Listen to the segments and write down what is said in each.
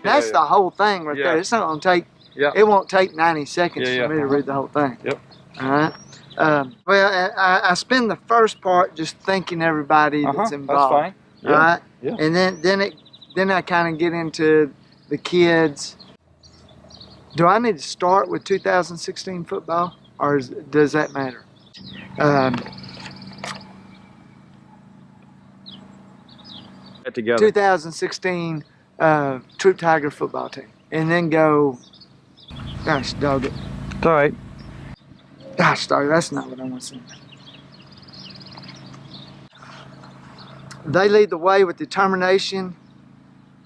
That's the whole thing right there. It's not going to take, it won't take 90 seconds for me to read the whole thing. Yep. All right. Well, I spend the first part just thanking everybody that's involved. That's fine. All right. Yeah. And then I kind of get into the kids. Do I need to start with 2016 football, or does that matter? Together. 2016 Troup Tiger football team, and then go. Gosh, dog it. It's all right. Gosh, dog, that's not what I want to say. They lead the way with determination.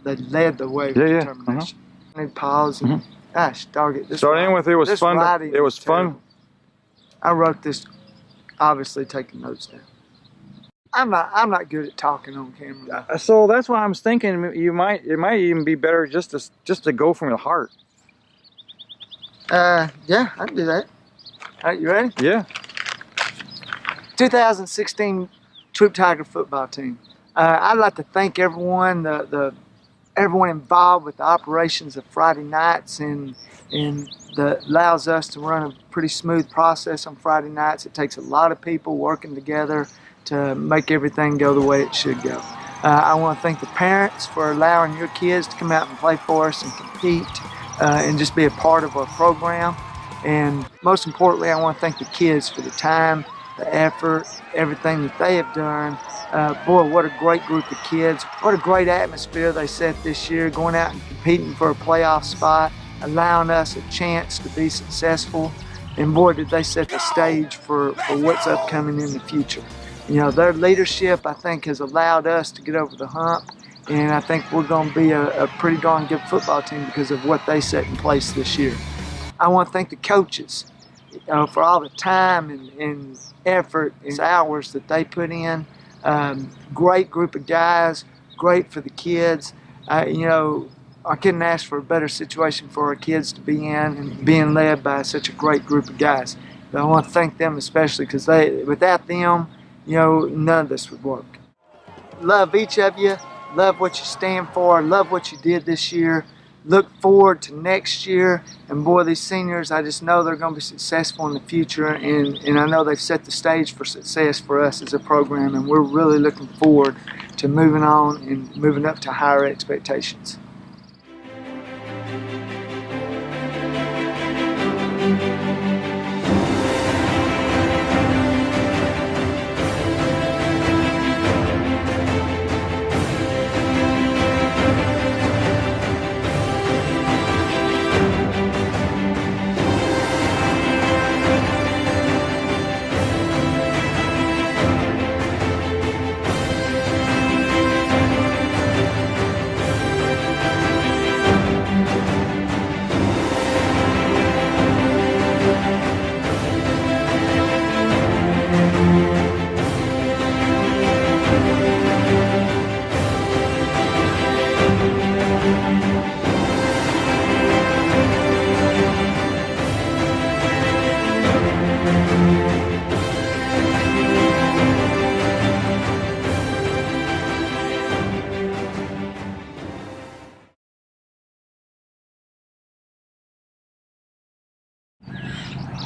They led the way with determination. Need pause. And, gosh, dog it. Starting with it was fun. It was fun. I wrote this, obviously taking notes down. I'm not good at talking on camera. So that's why I was thinking it might even be better just to go from the heart. Yeah, I can do that. All right, you ready? Yeah. 2016 Troup Tiger football team. I'd like to thank everyone, everyone involved with the operations of Friday nights, and that allows us to run a pretty smooth process on Friday nights. It takes a lot of people working together to make everything go the way it should go. I want to thank the parents for allowing your kids to come out and play for us and compete and just be a part of our program. And most importantly, I want to thank the kids for the time, the effort, everything that they have done. Boy, what a great group of kids. What a great atmosphere they set this year, going out and competing for a playoff spot, allowing us a chance to be successful. And boy, did they set the stage for what's upcoming in the future. You know, their leadership, I think, has allowed us to get over the hump, and I think we're going to be a pretty darn good football team because of what they set in place this year. I want to thank the coaches for all the time and effort and hours that they put in. Great group of guys, great for the kids. You know, I couldn't ask for a better situation for our kids to be in, and being led by such a great group of guys. But I want to thank them especially because without them, you know, none of this would work. Love each of you. Love what you stand for. Love what you did this year. Look forward to next year. And boy, these seniors, I just know they're going to be successful in the future. And I know they've set the stage for success for us as a program. And we're really looking forward to moving on and moving up to higher expectations.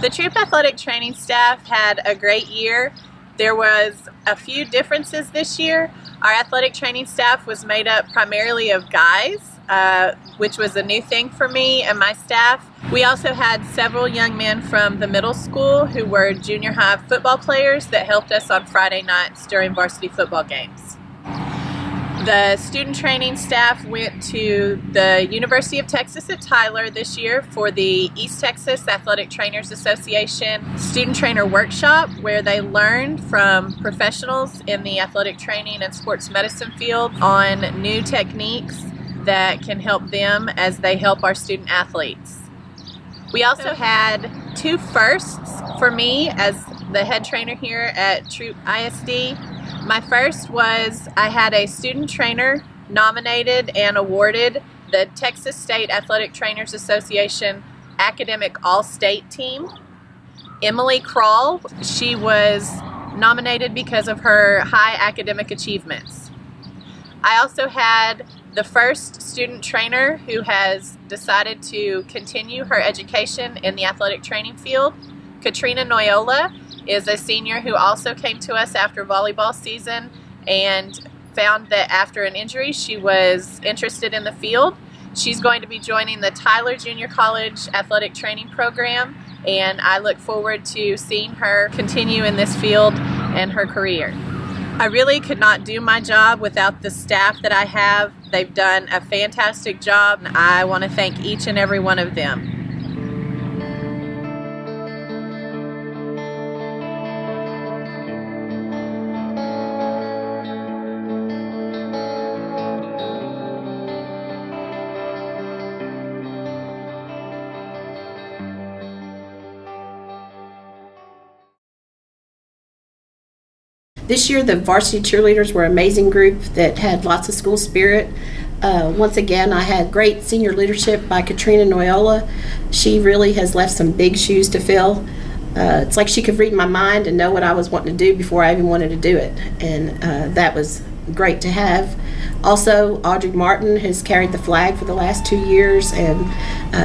The Troup athletic training staff had a great year. There was a few differences this year. Our athletic training staff was made up primarily of guys, which was a new thing for me and my staff. We also had several young men from the middle school who were junior high football players that helped us on Friday nights during varsity football games. The student training staff went to the University of Texas at Tyler this year for the East Texas Athletic Trainers Association Student Trainer Workshop, where they learned from professionals in the athletic training and sports medicine field on new techniques that can help them as they help our student athletes. We also had two firsts for me as the head trainer here at Troup ISD. My first was I had a student trainer nominated and awarded the Texas State Athletic Trainers Association Academic All-State Team. Emily Krall, she was nominated because of her high academic achievements. I also had the first student trainer who has decided to continue her education in the athletic training field. Katrina Noyola is a senior who also came to us after volleyball season and found that after an injury she was interested in the field. She's going to be joining the Tyler Junior College athletic training program, and I look forward to seeing her continue in this field and her career. I really could not do my job without the staff that I have. They've done a fantastic job, and I want to thank each and every one of them. This year, the varsity cheerleaders were an amazing group that had lots of school spirit. Once again, I had great senior leadership by Katrina Noyola. She really has left some big shoes to fill. It's like she could read my mind and know what I was wanting to do before I even wanted to do it, and that was great to have. Also, Audrey Martin has carried the flag for the last 2 years, and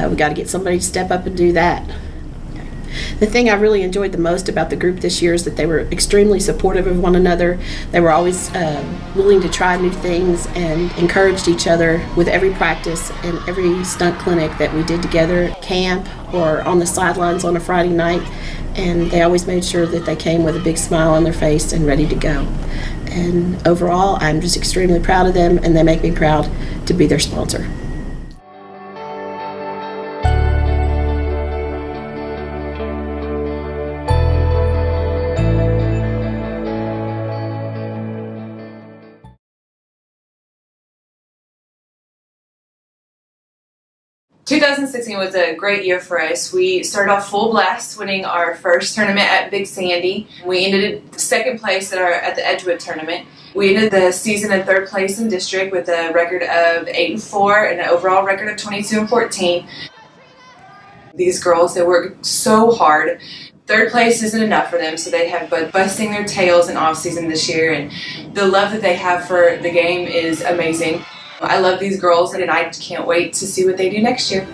we got to get somebody to step up and do that. The thing I really enjoyed the most about the group this year is that they were extremely supportive of one another. They were always willing to try new things and encouraged each other with every practice and every stunt clinic that we did together at camp or on the sidelines on a Friday night. And they always made sure that they came with a big smile on their face and ready to go. And overall, I'm just extremely proud of them, and they make me proud to be their sponsor. (2016) was a great year for us. We started off full blast, winning our first tournament at Big Sandy. We ended second place at the Edgewood tournament. We ended the season in third place in district with a record of 8-4 and an overall record of 22-14. These girls, they work so hard. Third place isn't enough for them, so they have been busting their tails in off season this year, and the love that they have for the game is amazing. I love these girls, and I can't wait to see what they do next year.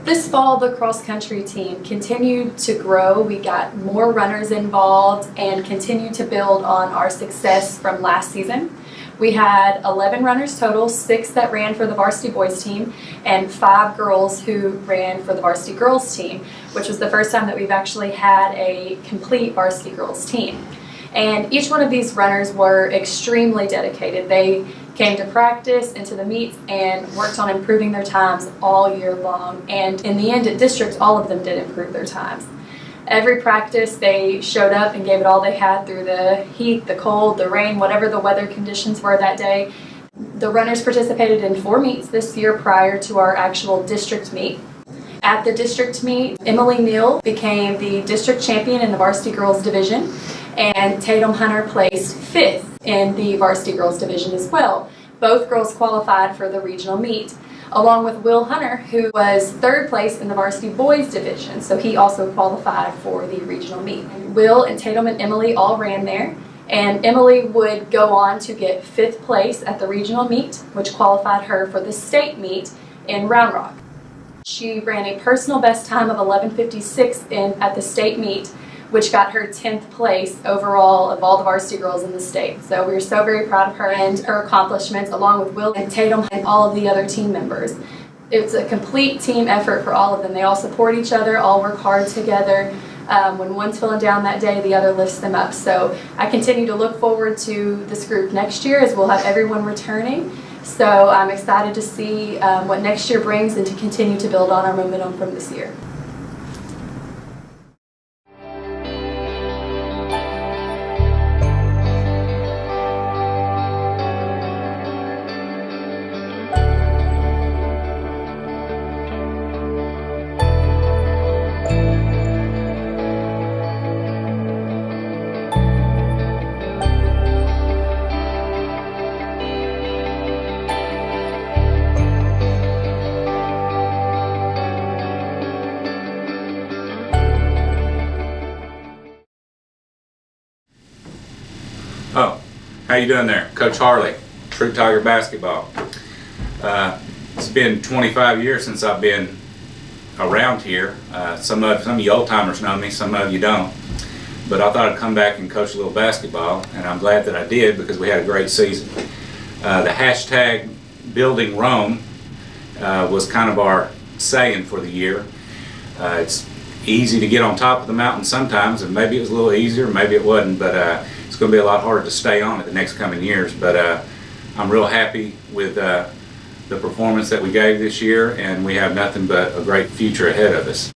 This fall, the cross-country team continued to grow. We got more runners involved and continued to build on our success from last season. We had 11 runners total, 6 that ran for the varsity boys team, and 5 girls who ran for the varsity girls team, which was the first time that we've actually had a complete varsity girls team. And each one of these runners were extremely dedicated. They came to practice, into the meets, and worked on improving their times all year long. And in the end, at districts, all of them did improve their times. Every practice, they showed up and gave it all they had through the heat, the cold, the rain, whatever the weather conditions were that day. The runners participated in 4 meets this year prior to our actual district meet. At the district meet, Emily Neal became the district champion in the varsity girls division, and Tatum Hunter placed 5th in the varsity girls division as well. Both girls qualified for the regional meet, along with Will Hunter, who was 3rd place in the varsity boys division, so he also qualified for the regional meet. Will and Tatum and Emily all ran there, and Emily would go on to get 5th place at the regional meet, which qualified her for the state meet in Round Rock. She ran a personal best time of 11:56 at the state meet, which got her 10th place overall of all the varsity girls in the state. So we're so very proud of her and her accomplishments, along with Will and Tatum and all of the other team members. It's a complete team effort for all of them. They all support each other, all work hard together. When one's feeling down that day, the other lifts them up. So I continue to look forward to this group next year, as we'll have everyone returning. So I'm excited to see what next year brings and to continue to build on our momentum from this year. Oh, how you doing there? Coach Harley, Troup Tiger basketball. It's been 25 years since I've been around here. Some of you old timers know me, some of you don't. But I thought I'd come back and coach a little basketball, and I'm glad that I did because we had a great season. The hashtag Building Rome was kind of our saying for the year. It's easy to get on top of the mountain sometimes, and maybe it was a little easier, maybe it wasn't, but it's going to be a lot harder to stay on it the next coming years. But I'm real happy with the performance that we gave this year, and we have nothing but a great future ahead of us.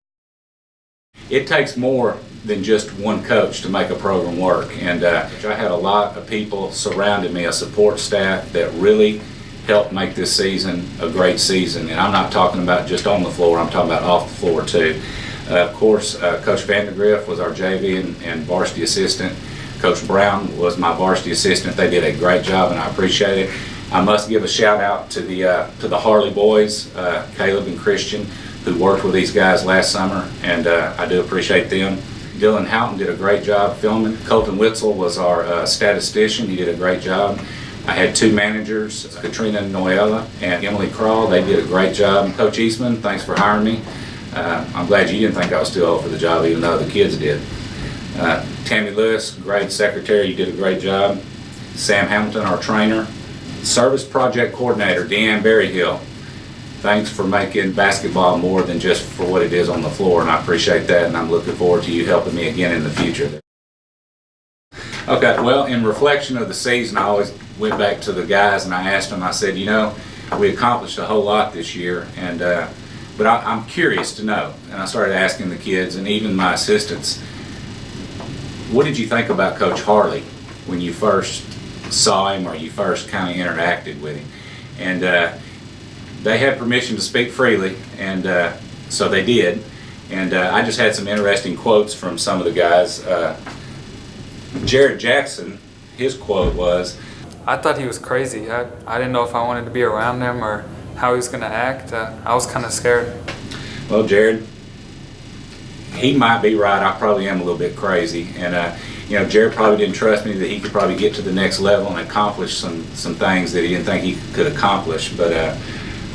It takes more than just one coach to make a program work, and I had a lot of people surrounding me, a support staff that really helped make this season a great season. And I'm not talking about just on the floor, I'm talking about off the floor too. Of course, Coach Vandergriff was our JV and varsity assistant. Coach Brown was my varsity assistant. They did a great job, and I appreciate it. I must give a shout out to the Harley boys, Caleb and Christian, who worked with these guys last summer, and I do appreciate them. Dylan Houghton did a great job filming. Colton Witzel was our statistician. He did a great job. I had 2 managers, Katrina Noella and Emily Crawl. They did a great job. Coach Eastman, thanks for hiring me. I'm glad you didn't think I was too old for the job, even though the kids did. Tammy Lewis, grade secretary, you did a great job. Sam Hamilton, our trainer. Service project coordinator, Deanne Berryhill. Thanks for making basketball more than just for what it is on the floor, and I appreciate that, and I'm looking forward to you helping me again in the future. Okay, well, in reflection of the season, I always went back to the guys and I asked them, I said, you know, we accomplished a whole lot this year, and but I'm curious to know, and I started asking the kids and even my assistants, what did you think about Coach Harley when you first saw him or you first kind of interacted with him? And they had permission to speak freely, and so they did. And I just had some interesting quotes from some of the guys. Jared Jackson, his quote was, I thought he was crazy. I didn't know if I wanted to be around him or how he was going to act. I was kind of scared. Well, Jared, he might be right. I probably am a little bit crazy. And, you know, Jared probably didn't trust me that he could probably get to the next level and accomplish some things that he didn't think he could accomplish. But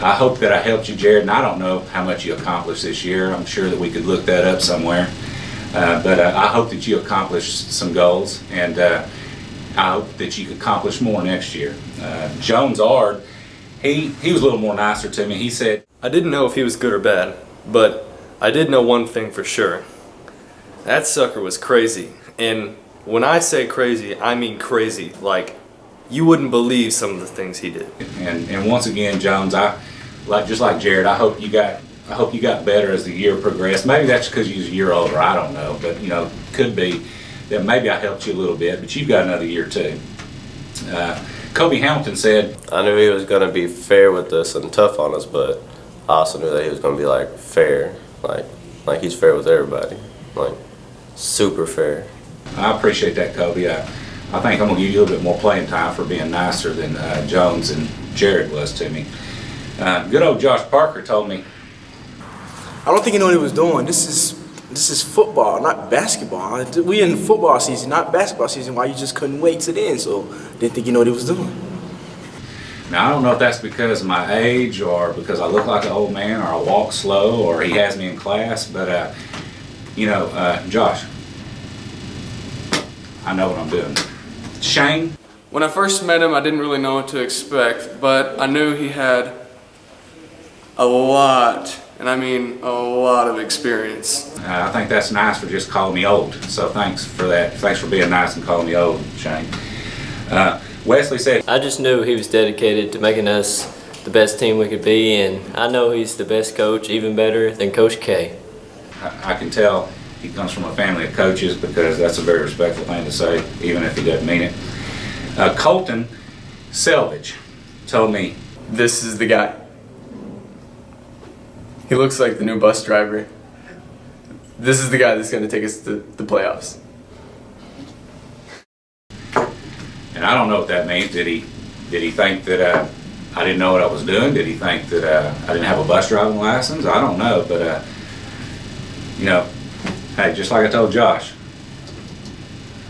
I hope that I helped you, Jared. And I don't know how much you accomplished this year. I'm sure that we could look that up somewhere. But I hope that you accomplished some goals, and I hope that you could accomplish more next year. Jones Ard, he was a little more nicer to me. He said, I didn't know if he was good or bad, but I did know one thing for sure. That sucker was crazy. And when I say crazy, I mean crazy. Like, you wouldn't believe some of the things he did. And once again, Jones, just like Jared, I hope you got better as the year progressed. Maybe that's because you're a year older. I don't know, but you know, could be that maybe I helped you a little bit. But you've got another year too. Kobe Hamilton said, I knew he was going to be fair with us and tough on us, but I also knew that he was going to be like fair, like he's fair with everybody, like super fair. I appreciate that, Kobe. I think I'm going to give you a little bit more playing time for being nicer than Jones and Jared was to me. Good old Josh Parker told me, I don't think he knew what he was doing. This is football, not basketball. We in football season, not basketball season. Why you just couldn't wait to the end? So didn't think he knew what he was doing. now I don't know if that's because of my age or because I look like an old man or I walk slow or he has me in class, but Josh, I know what I'm doing. Shane? When I first met him, I didn't really know what to expect, but I knew he had a lot, and I mean a lot of experience. I think that's nice for just calling me old, so thanks for that. Thanks for being nice and calling me old, Shane. Wesley said, I just knew he was dedicated to making us the best team we could be, and I know he's the best coach, even better than Coach K. I can tell he comes from a family of coaches because that's a very respectful thing to say, even if he doesn't mean it. Colton Selvage told me, This is the guy. He looks like the new bus driver. This is the guy that's going to take us to the playoffs. and I don't know what that means. Did he think that I didn't know what I was doing? Did he think that I didn't have a bus driving license? I don't know, but hey, just like I told Josh,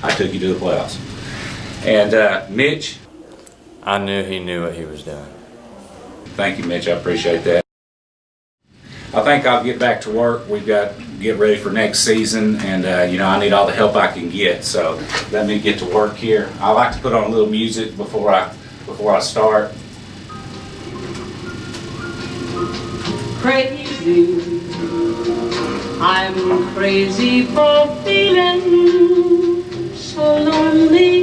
I took you to the playoffs. And Mitch, I knew he knew what he was doing. thank you, Mitch. I appreciate that. I think I'll get back to work. We've got to get ready for next season, and I need all the help I can get. So let me get to work here. I like to put on a little music before I start. Crazy, I'm crazy for feeling so lonely.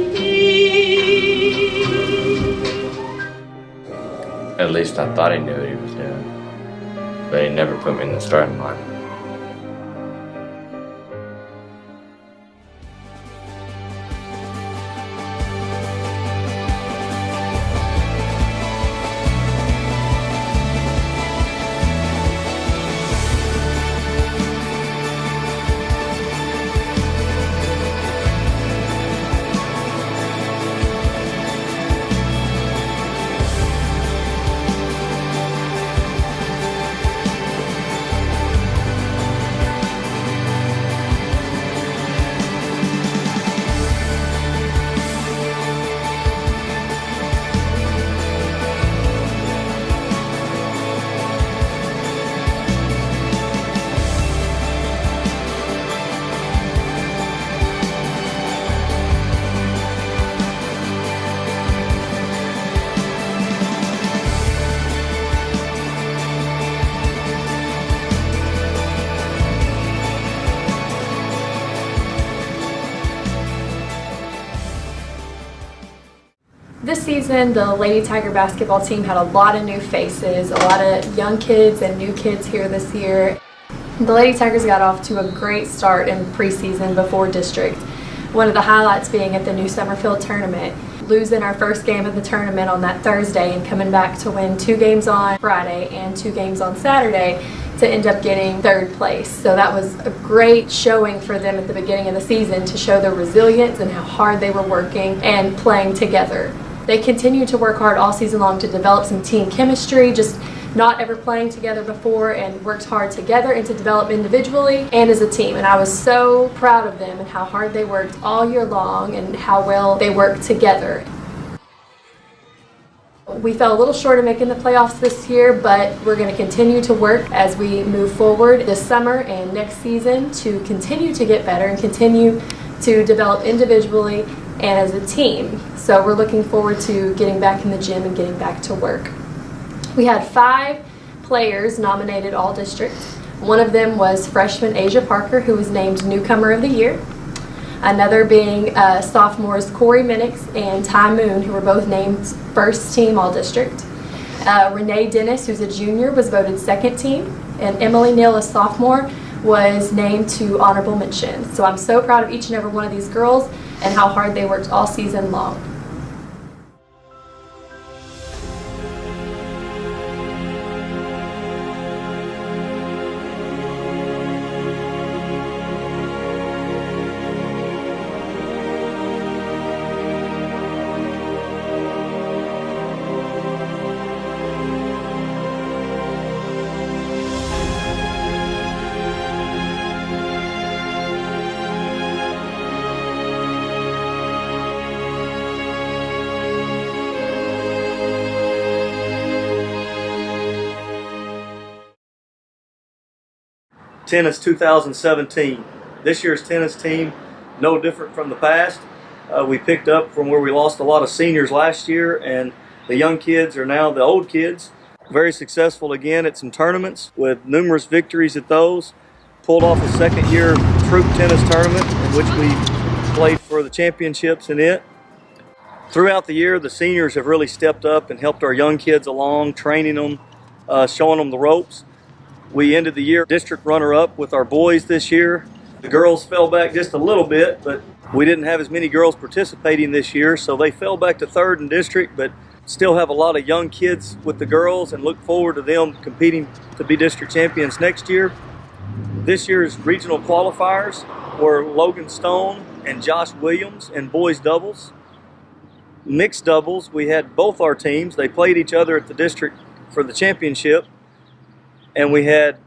At least I thought he knew what he was doing, but he never put me in the starting line. This season, the Lady Tiger basketball team had a lot of new faces, a lot of young kids and new kids here this year. The Lady Tigers got off to a great start in preseason before district. One of the highlights being at the New Summerfield tournament, losing our first game of the tournament on that Thursday and coming back to win 2 games on Friday and 2 games on Saturday to end up getting 3rd place. So that was a great showing for them at the beginning of the season to show their resilience and how hard they were working and playing together. They continued to work hard all season long to develop some team chemistry, just not ever playing together before, and worked hard together and to develop individually and as a team. And I was so proud of them and how hard they worked all year long and how well they worked together. We fell a little short of making the playoffs this year, but we're going to continue to work as we move forward this summer and next season to continue to get better and continue to develop individually and as a team. So we're looking forward to getting back in the gym and getting back to work. We had 5 players nominated all district. One of them was freshman Asia Parker, who was named Newcomer of the Year. Another being sophomores Corey Minix and Ty Moon, who were both named first team all district. Renee Dennis, who's a junior, was voted 2nd team. And Emily Neal, a sophomore, was named to honorable mention. So I'm so proud of each and every one of these girls and how hard they worked all season long. Tennis 2017. This year's tennis team, no different from the past. We picked up from where we lost a lot of seniors last year, and the young kids are now the old kids. Very successful again at some tournaments with numerous victories at those. Pulled off a second-year Troup tennis tournament in which we played for the championships in it. Throughout the year, the seniors have really stepped up and helped our young kids along, training them, showing them the ropes. We ended the year district runner-up with our boys this year. The girls fell back just a little bit, but we didn't have as many girls participating this year, so they fell back to third in district, but still have a lot of young kids with the girls and look forward to them competing to be district champions next year. This year's regional qualifiers were Logan Stone and Josh Williams in boys doubles. Mixed doubles, we had both our teams. They played each other at the district for the championship. And we had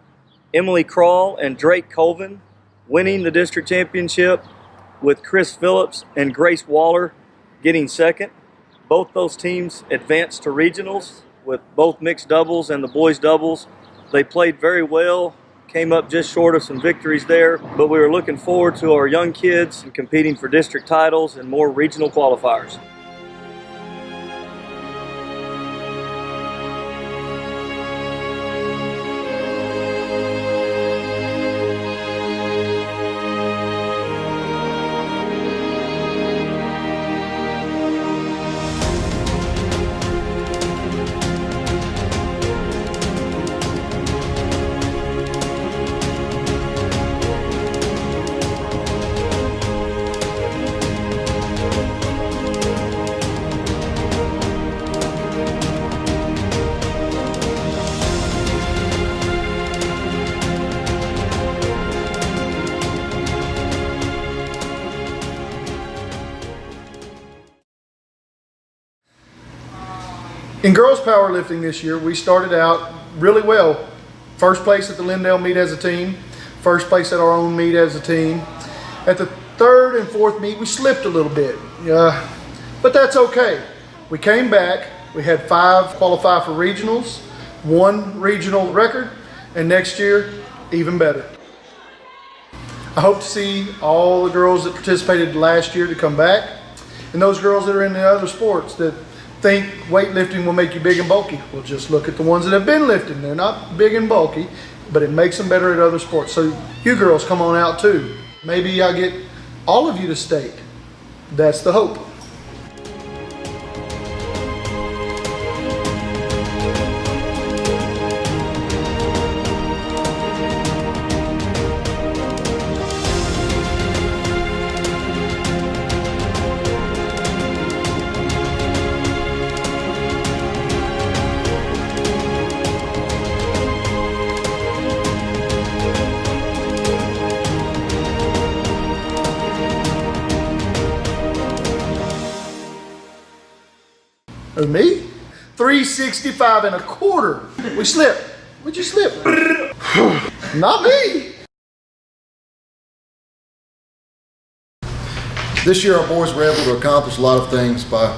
Emily Crawl and Drake Colvin winning the district championship, with Chris Phillips and Grace Waller getting second. Both those teams advanced to regionals with both mixed doubles and the boys doubles. They played very well, came up just short of some victories there, but we were looking forward to our young kids competing for district titles and more regional qualifiers. In girls powerlifting this year, we started out really well. First place at the Lindale meet as a team, first place at our own meet as a team. At the third and fourth meet, we slipped a little bit, but that's okay. We came back, we had 5 qualify for regionals, 1 regional record, and next year, even better. I hope to see all the girls that participated last year to come back, and those girls that are in the other sports that think weightlifting will make you big and bulky. Well, just look at the ones that have been lifting. They're not big and bulky, but it makes them better at other sports. So you girls come on out too. Maybe I get all of you to state. That's the hope. Of me? 365 and a quarter. We slipped. What'd you slip? Not me. This year our boys were able to accomplish a lot of things by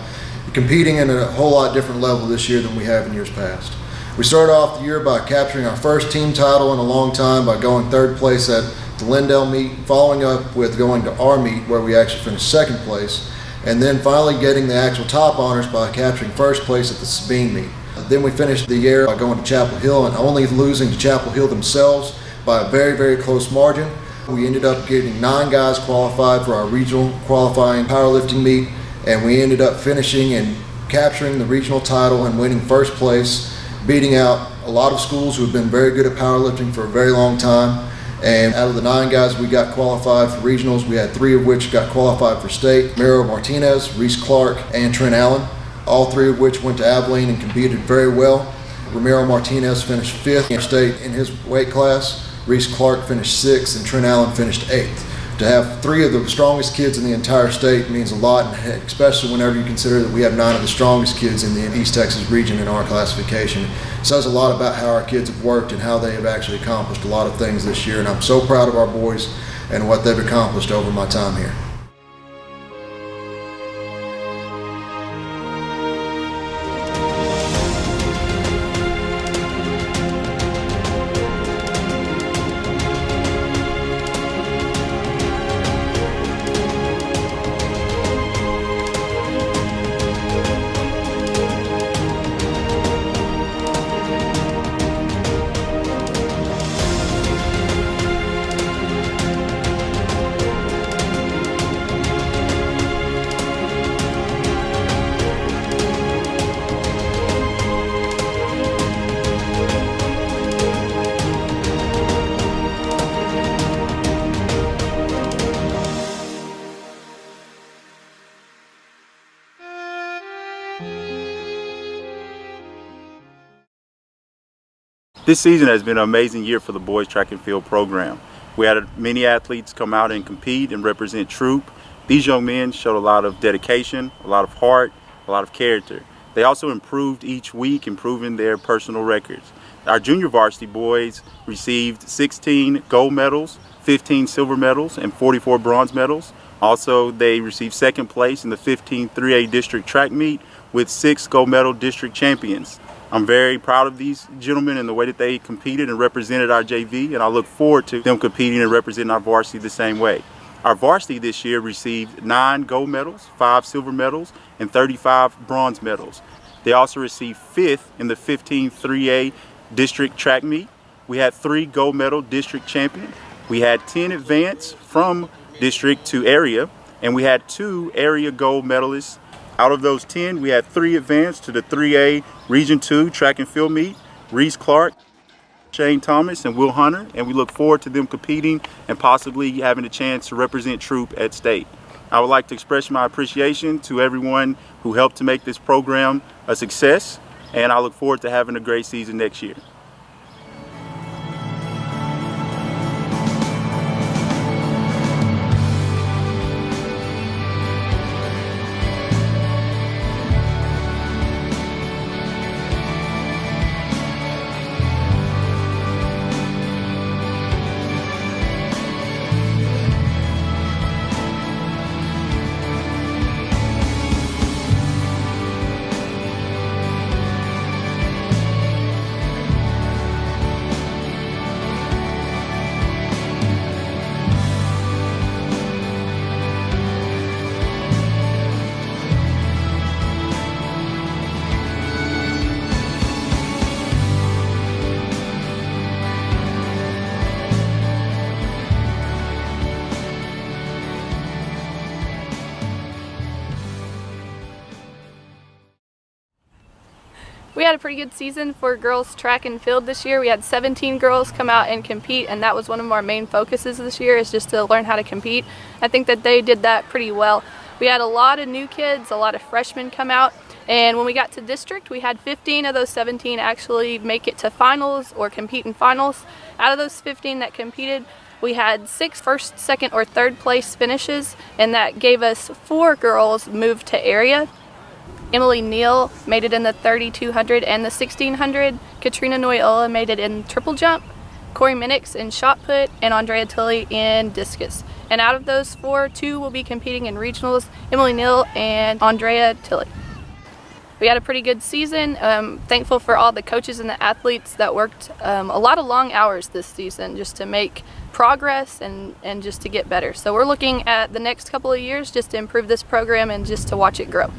competing at a whole lot different level this year than we have in years past. We started off the year by capturing our first team title in a long time by going 3rd place at the Lindale meet, following up with going to our meet where we actually finished 2nd place, and then finally getting the actual top honors by capturing 1st place at the Sabine meet. Then we finished the year by going to Chapel Hill and only losing to Chapel Hill themselves by a very, very close margin. We ended up getting 9 guys qualified for our regional qualifying powerlifting meet, and we ended up finishing and capturing the regional title and winning 1st place, beating out a lot of schools who have been very good at powerlifting for a very long time. And out of the 9 guys we got qualified for regionals, we had 3 of which got qualified for state. Miro Martinez, Reese Clark, and Trent Allen, all 3 of which went to Abilene and competed very well. Ramiro Martinez finished 5th in state in his weight class. Reese Clark finished 6th, and Trent Allen finished 8th. To have 3 of the strongest kids in the entire state means a lot, especially whenever you consider that we have 9 of the strongest kids in the East Texas region in our classification. It says a lot about how our kids have worked and how they have actually accomplished a lot of things this year, and I'm so proud of our boys and what they've accomplished over my time here. This season has been an amazing year for the boys track and field program. We had many athletes come out and compete and represent Troup. These young men showed a lot of dedication, a lot of heart, a lot of character. They also improved each week, improving their personal records. Our junior varsity boys received 16 gold medals, 15 silver medals, and 44 bronze medals. Also, they received second place in the 15 3A district track meet with 6 gold medal district champions. I'm very proud of these gentlemen and the way that they competed and represented our JV, and I look forward to them competing and representing our varsity the same way. Our varsity this year received 9 gold medals, 5 silver medals, and 35 bronze medals. They also received 5th in the 15 3A district track meet. We had 3 gold medal district champions. We had 10 advance from district to area, and we had 2 area gold medalists. Out of those 10, we had 3 advance to the 3A Region 2 track and field meet, Reese Clark, Shane Thomas, and Will Hunter, and we look forward to them competing and possibly having a chance to represent Troup at state. I would like to express my appreciation to everyone who helped to make this program a success, and I look forward to having a great season next year. We had a pretty good season for girls track and field this year. We had 17 girls come out and compete, and that was one of our main focuses this year, is just to learn how to compete. I think that they did that pretty well. We had a lot of new kids, a lot of freshmen come out, and when we got to district, we had 15 of those 17 actually make it to finals or compete in finals. Out of those 15 that competed, we had 6 first, second, or third place finishes, and that gave us 4 girls move to area. Emily Neal made it in the 3200 and the 1600. Katrina Noyola made it in triple jump. Corey Minnix in shot put, and Andrea Tilley in discus. And out of those 4, 2 will be competing in regionals, Emily Neal and Andrea Tilley. We had a pretty good season. Thankful for all the coaches and the athletes that worked a lot of long hours this season just to make progress and just to get better. So we're looking at the next couple of years just to improve this program and just to watch it grow.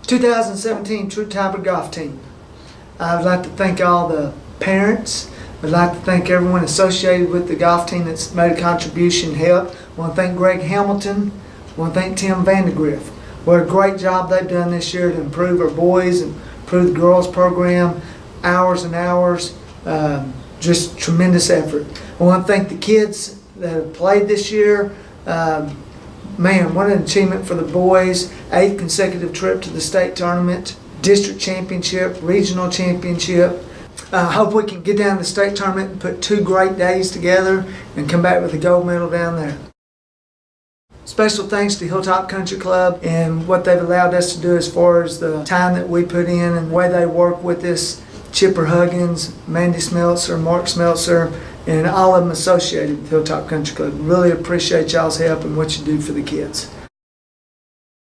2017 Troup Tiber Golf Team. I'd like to thank all the parents. I'd like to thank everyone associated with the golf team that's made a contribution, help. I want to thank Greg Hamilton. I want to thank Tim Vandegrift. What a great job they've done this year to improve our boys and improve the girls program. Hours and hours, just tremendous effort. I want to thank the kids that have played this year. Man, what an achievement for the boys. 8th consecutive trip to the state tournament, district championship, regional championship. I hope we can get down to the state tournament and put 2 great days together and come back with a gold medal down there. Special thanks to Hilltop Country Club and what they've allowed us to do as far as the time that we put in and the way they work with us. Chipper Huggins, Mandy Smeltzer, Mark Smeltzer, and all of them associated with Hilltop Country Club. Really appreciate y'all's help and what you do for the kids.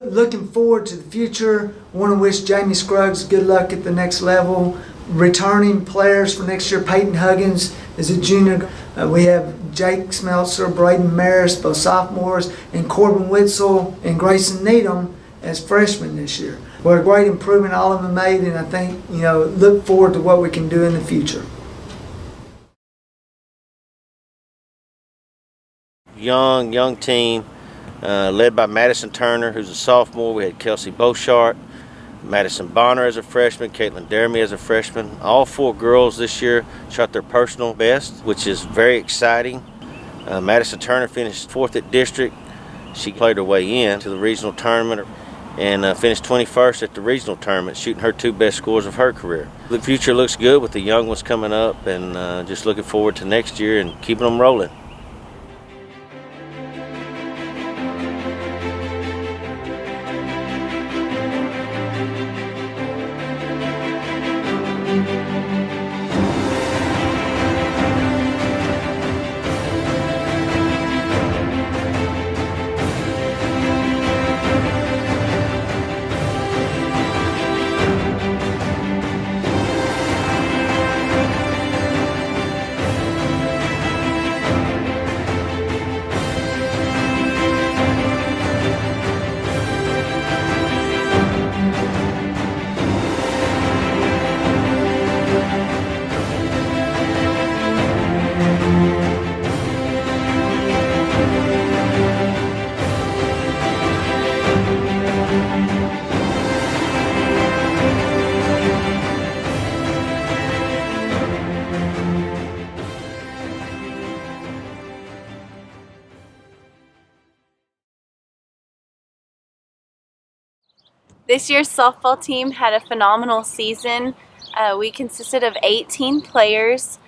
Looking forward to the future. Want to wish Jamie Scruggs good luck at the next level. Returning players for next year, Peyton Huggins is a junior. We have Jake Smeltzer, Braden Maris, both sophomores, and Corbin Witzel and Grayson Needham as freshmen this year. What a great improvement all of them made, and I think, look forward to what we can do in the future. Young team, led by Madison Turner, who's a sophomore. We had Kelsey Beauchart, Madison Bonner as a freshman, Caitlin Dermy as a freshman. All 4 girls this year shot their personal best, which is very exciting. Madison Turner finished 4th at district. She played her way in to the regional tournament and finished 21st at the regional tournament, shooting her 2 best scores of her career. The future looks good with the young ones coming up, and just looking forward to next year and keeping them rolling. This year's softball team had a phenomenal season. We consisted of 18 players,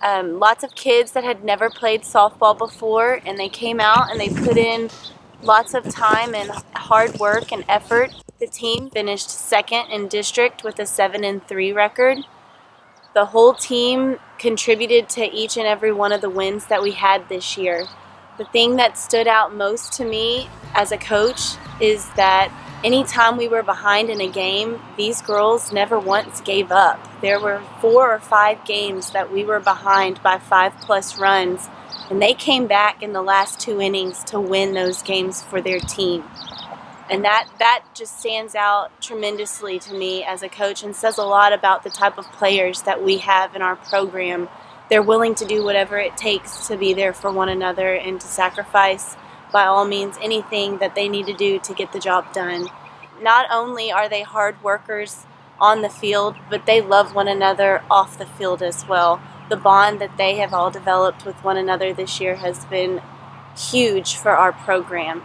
lots of kids that had never played softball before, and they came out and they put in lots of time and hard work and effort. The team finished 2nd in district with a 7-3 record. The whole team contributed to each and every one of the wins that we had this year. The thing that stood out most to me as a coach is that anytime we were behind in a game, these girls never once gave up. There were 4 or 5 games that we were behind by 5+ runs, and they came back in the last 2 innings to win those games for their team. And that just stands out tremendously to me as a coach and says a lot about the type of players that we have in our program. They're willing to do whatever it takes to be there for one another and to sacrifice, by all means, anything that they need to do to get the job done. Not only are they hard workers on the field, but they love one another off the field as well. The bond that they have all developed with one another this year has been huge for our program.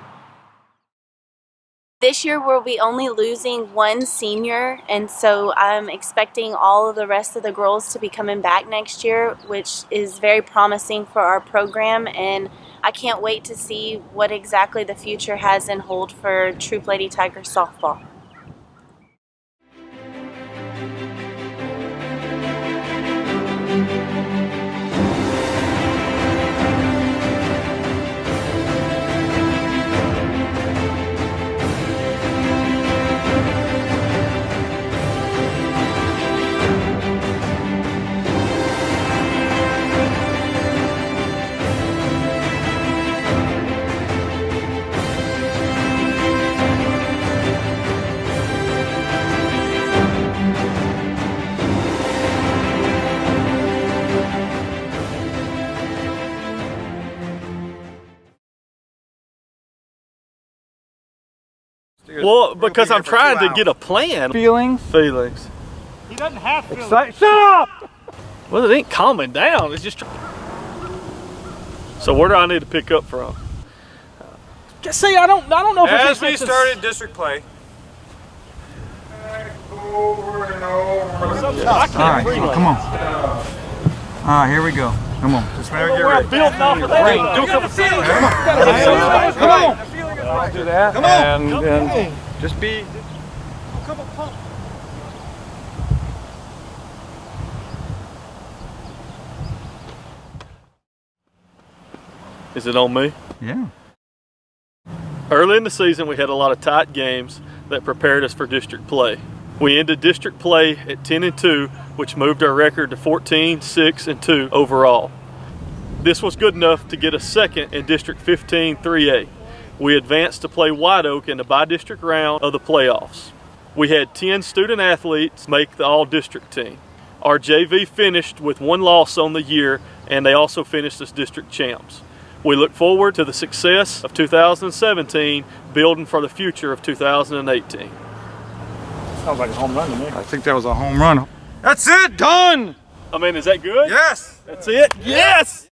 This year we'll be only losing 1 senior, and so I'm expecting all of the rest of the girls to be coming back next year, which is very promising for our program, and I can't wait to see what exactly the future has in hold for Troup Lady Tigers softball. Well, because I'm trying to get a plan. Feelings? Feelings. He doesn't have feelings. Shut up! Well, it ain't calming down. It's just. So where do I need to pick up from? See, I don't know if as we started district play. Alright, come on. Alright, here we go. Come on. Just We're building off of that. Do a couple things. Come on. Do that. Come on. And just be. Come on, pump. Is it on me? Yeah. Early in the season, we had a lot of tight games that prepared us for district play. We ended district play at 10-2, which moved our record to 14-6-2 overall. This was good enough to get us second in District 15 3A. We advanced to play White Oak in the by-district round of the playoffs. We had 10 student athletes make the all-district team. Our JV finished with 1 loss on the year, and they also finished as district champs. We look forward to the success of 2017, building for the future of 2018. Sounds like a home run to me. I think that was a home run. That's it, done! I mean, is that good? Yes! That's it? Yes!